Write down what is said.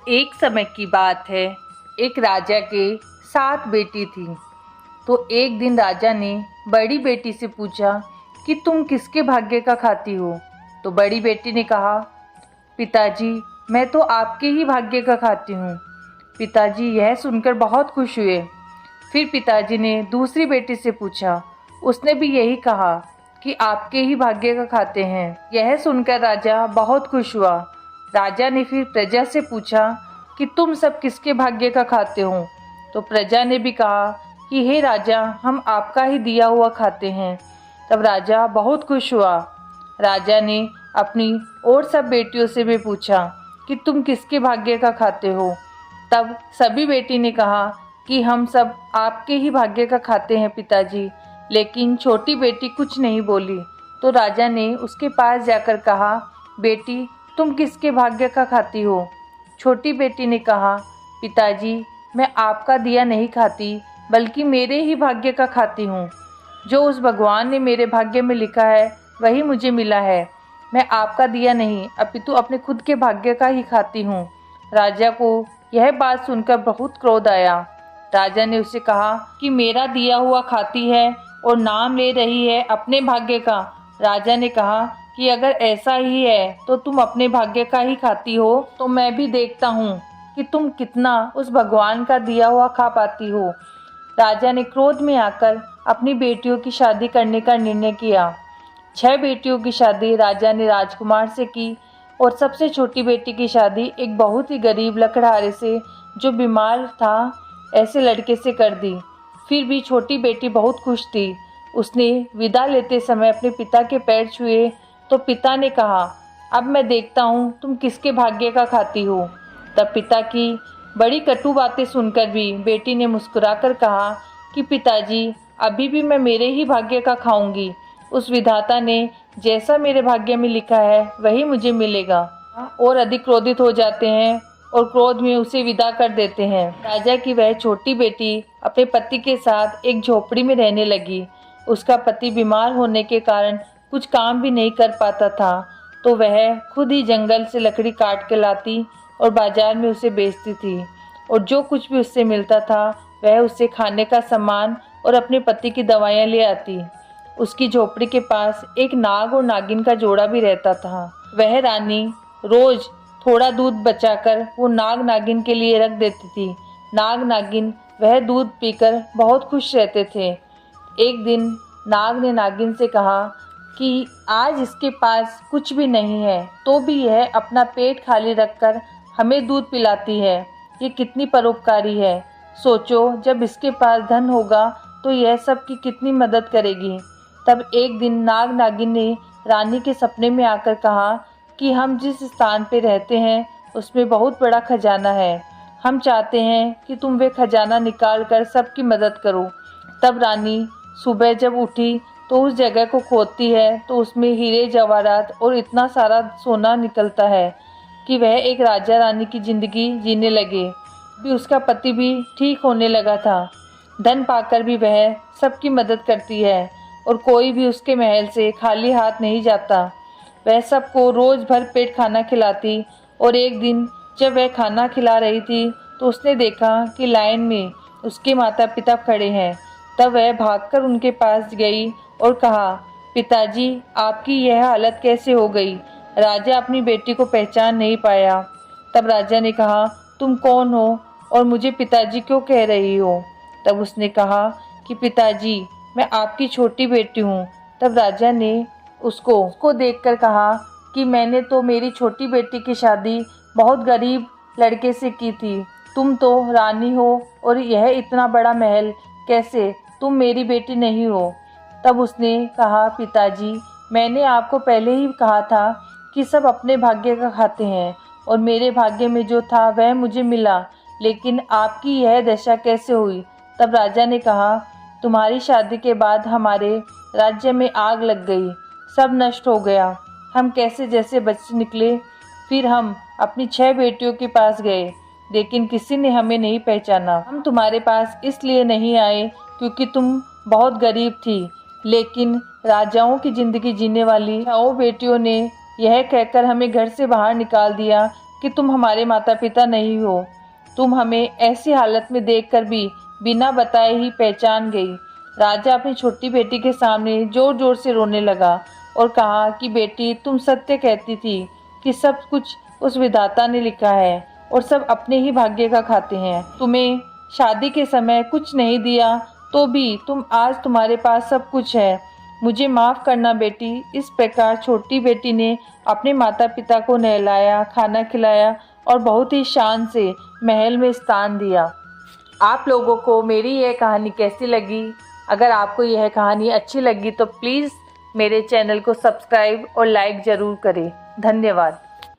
एक समय की बात है, एक राजा के 7 बेटी थी। तो एक दिन राजा ने बड़ी बेटी से पूछा कि तुम किसके भाग्य का खाती हो। तो बड़ी बेटी ने कहा, पिताजी मैं तो आपके ही भाग्य का खाती हूँ। पिताजी यह सुनकर बहुत खुश हुए। फिर पिताजी ने दूसरी बेटी से पूछा, उसने भी यही कहा कि आपके ही भाग्य का खाते हैं। यह सुनकर राजा बहुत खुश हुआ। राजा ने फिर प्रजा से पूछा कि तुम सब किसके भाग्य का खाते हो। तो प्रजा ने भी कहा कि हे राजा, हम आपका ही दिया हुआ खाते हैं। तब राजा बहुत खुश हुआ। राजा ने अपनी और सब बेटियों से भी पूछा कि तुम किसके भाग्य का खाते हो। तब सभी बेटी ने कहा कि हम सब आपके ही भाग्य का खाते हैं पिताजी। लेकिन छोटी बेटी कुछ नहीं बोली। तो राजा ने उसके पास जाकर कहा, बेटी तुम किसके भाग्य का खाती हो। छोटी बेटी ने कहा, पिताजी मैं आपका दिया नहीं खाती बल्कि मेरे ही भाग्य का खाती हूँ। जो उस भगवान ने मेरे भाग्य में लिखा है वही मुझे मिला है। मैं आपका दिया नहीं अपितु अपने खुद के भाग्य का ही खाती हूँ। राजा को यह बात सुनकर बहुत क्रोध आया। राजा ने उसे कहा कि मेरा दिया हुआ खाती है और नाम ले रही है अपने भाग्य का। राजा ने कहा कि अगर ऐसा ही है तो तुम अपने भाग्य का ही खाती हो तो मैं भी देखता हूँ कि तुम कितना उस भगवान का दिया हुआ खा पाती हो। राजा ने क्रोध में आकर अपनी बेटियों की शादी करने का निर्णय किया। 6 बेटियों की शादी राजा ने राजकुमार से की और सबसे छोटी बेटी की शादी एक बहुत ही गरीब लकड़हारे से, जो बीमार था, ऐसे लड़के से कर दी। फिर भी छोटी बेटी बहुत खुश थी। उसने विदा लेते समय अपने पिता के पैर छुए तो पिता ने कहा, अब मैं देखता हूँ तुम किसके भाग्य का खाती हो। तब पिता की बड़ी कटु बातें सुनकर भी बेटी ने मुस्कुराकर कहा कि पिताजी अभी भी मैं मेरे ही भाग्य का खाऊंगी। उस विधाता ने जैसा मेरे भाग्य में लिखा है वही मुझे मिलेगा। और अधिक क्रोधित हो जाते हैं और क्रोध में उसे विदा कर देते हैं। राजा की वह छोटी बेटी अपने पति के साथ एक झोपड़ी में रहने लगी। उसका पति बीमार होने के कारण कुछ काम भी नहीं कर पाता था, तो वह खुद ही जंगल से लकड़ी काट के लाती और बाजार में उसे बेचती थी। और जो कुछ भी उससे मिलता था वह उससे खाने का सामान और अपने पति की दवाइयाँ ले आती। उसकी झोपड़ी के पास एक नाग और नागिन का जोड़ा भी रहता था। वह रानी रोज थोड़ा दूध बचाकर वो नाग नागिन के लिए रख देती थी। नाग नागिन वह दूध पीकर बहुत खुश रहते थे। एक दिन नाग ने नागिन से कहा कि आज इसके पास कुछ भी नहीं है तो भी यह अपना पेट खाली रखकर हमें दूध पिलाती है। ये कितनी परोपकारी है। सोचो जब इसके पास धन होगा तो यह सब की कितनी मदद करेगी। तब एक दिन नाग नागिन ने रानी के सपने में आकर कहा कि हम जिस स्थान पे रहते हैं उसमें बहुत बड़ा खजाना है। हम चाहते हैं कि तुम वे खजाना निकाल कर सबकी मदद करो। तब रानी सुबह जब उठी तो उस जगह को खोदती है तो उसमें हीरे जवाहरात और इतना सारा सोना निकलता है कि वह एक राजा रानी की जिंदगी जीने लगे। भी उसका पति भी ठीक होने लगा था। धन पाकर भी वह सबकी मदद करती है और कोई भी उसके महल से खाली हाथ नहीं जाता। वह सबको रोज भर पेट खाना खिलाती। और एक दिन जब वह खाना खिला रही थी तो उसने देखा कि लाइन में उसके माता पिता खड़े हैं। तब वह भागकर उनके पास गई और कहा, पिताजी आपकी यह हालत कैसे हो गई। राजा अपनी बेटी को पहचान नहीं पाया। तब राजा ने कहा, तुम कौन हो और मुझे पिताजी क्यों कह रही हो। तब उसने कहा कि पिताजी मैं आपकी छोटी बेटी हूँ। तब राजा ने उसको देखकर कहा कि मैंने तो मेरी छोटी बेटी की शादी बहुत गरीब लड़के से की थी। तुम तो रानी हो और यह इतना बड़ा महल, कैसे तुम मेरी बेटी नहीं हो। तब उसने कहा, पिताजी मैंने आपको पहले ही कहा था कि सब अपने भाग्य का खाते हैं और मेरे भाग्य में जो था वह मुझे मिला, लेकिन आपकी यह दशा कैसे हुई। तब राजा ने कहा, तुम्हारी शादी के बाद हमारे राज्य में आग लग गई, सब नष्ट हो गया। हम कैसे जैसे बच निकले। फिर हम अपनी 6 बेटियों के पास गए, लेकिन किसी ने हमें नहीं पहचाना। हम तुम्हारे पास इसलिए नहीं आए क्योंकि तुम बहुत गरीब थी, लेकिन राजाओं की जिंदगी जीने वाली 6 बेटियों ने यह कहकर हमें घर से बाहर निकाल दिया कि तुम हमारे माता पिता नहीं हो। तुम हमें ऐसी हालत में देखकर भी बिना बताए ही पहचान गई। राजा अपनी छोटी बेटी के सामने जोर जोर से रोने लगा और कहा कि बेटी, तुम सत्य कहती थी कि सब कुछ उस विधाता ने लिखा है और सब अपने ही भाग्य का खाते हैं। तुम्हें शादी के समय कुछ नहीं दिया तो भी आज तुम्हारे पास सब कुछ है। मुझे माफ़ करना बेटी। इस प्रकार छोटी बेटी ने अपने माता पिता को नहलाया, खाना खिलाया और बहुत ही शान से महल में स्थान दिया। आप लोगों को मेरी यह कहानी कैसी लगी? अगर आपको यह कहानी अच्छी लगी तो प्लीज़ मेरे चैनल को सब्सक्राइब और लाइक ज़रूर करें। धन्यवाद।